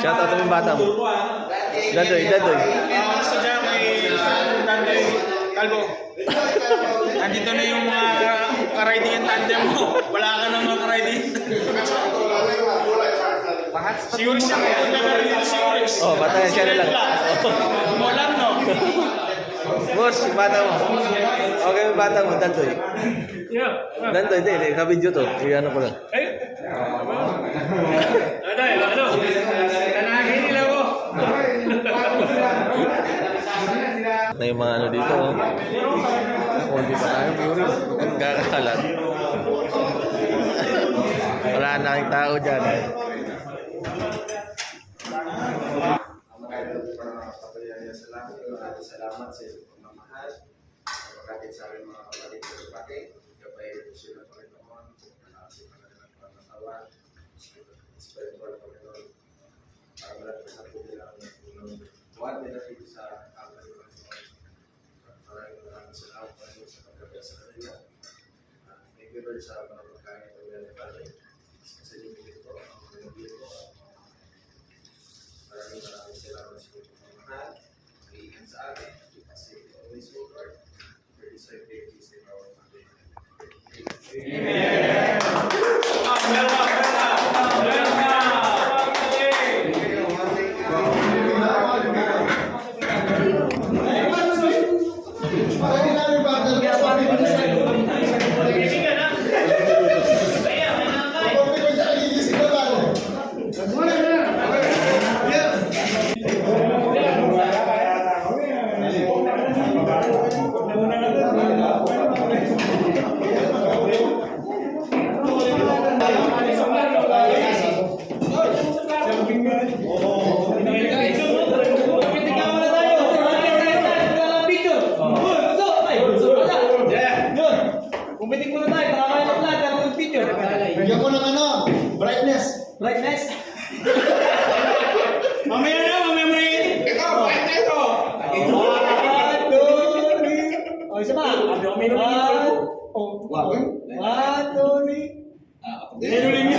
Shout out yung bata mo. Dadoy. Gusto dyan may Dandoy Calvo. Nandito na yung mga ka-riding and tandem mo. Wala ka nang mga ka-riding. Si Yuris siya pupunta na rin dito si Yuris. Oh, bata siya na lang. Umulan, no? Boss, yung bata mo. Okay, yung bata mo, Dandoy. Dandoy, hindi. Ka-video to. Iyan ko lang. Dandoy, ano? Tanangin nila ko. Na yung mga ano dito. Oh, hindi pa tayo. Ang kakakalat. Wala na kang tao dyan. Salamat sa iyong pagmamahal. Pagkakit sa aking mga kapatid sa kapatid. Kapay ito sila Panginoon. Sa kanilang pangatawa. Spiritual Panginoon. Para malapit sa pugilang ng buwan nila dito sa kamay ng Panginoon. Maraming salamat Panginoon sa pagkakit sa kanila. Thank you Lord sa mga pagkain ng mga kapatid. Sa inyo dito, ang mga dito. Maraming salamat sa iyong pagmamahal. Iingat sa atin, kasi always will Lord, for this I pray, peace in our family. Amen. Pumitik muna tayo, para kayo ng lahat, pero mag-video. Bigyan ko ng ano, brightness. Brightness. Mamaya mo rin. Ikaw, brightness o. O, isa pa. One, two, three. Meron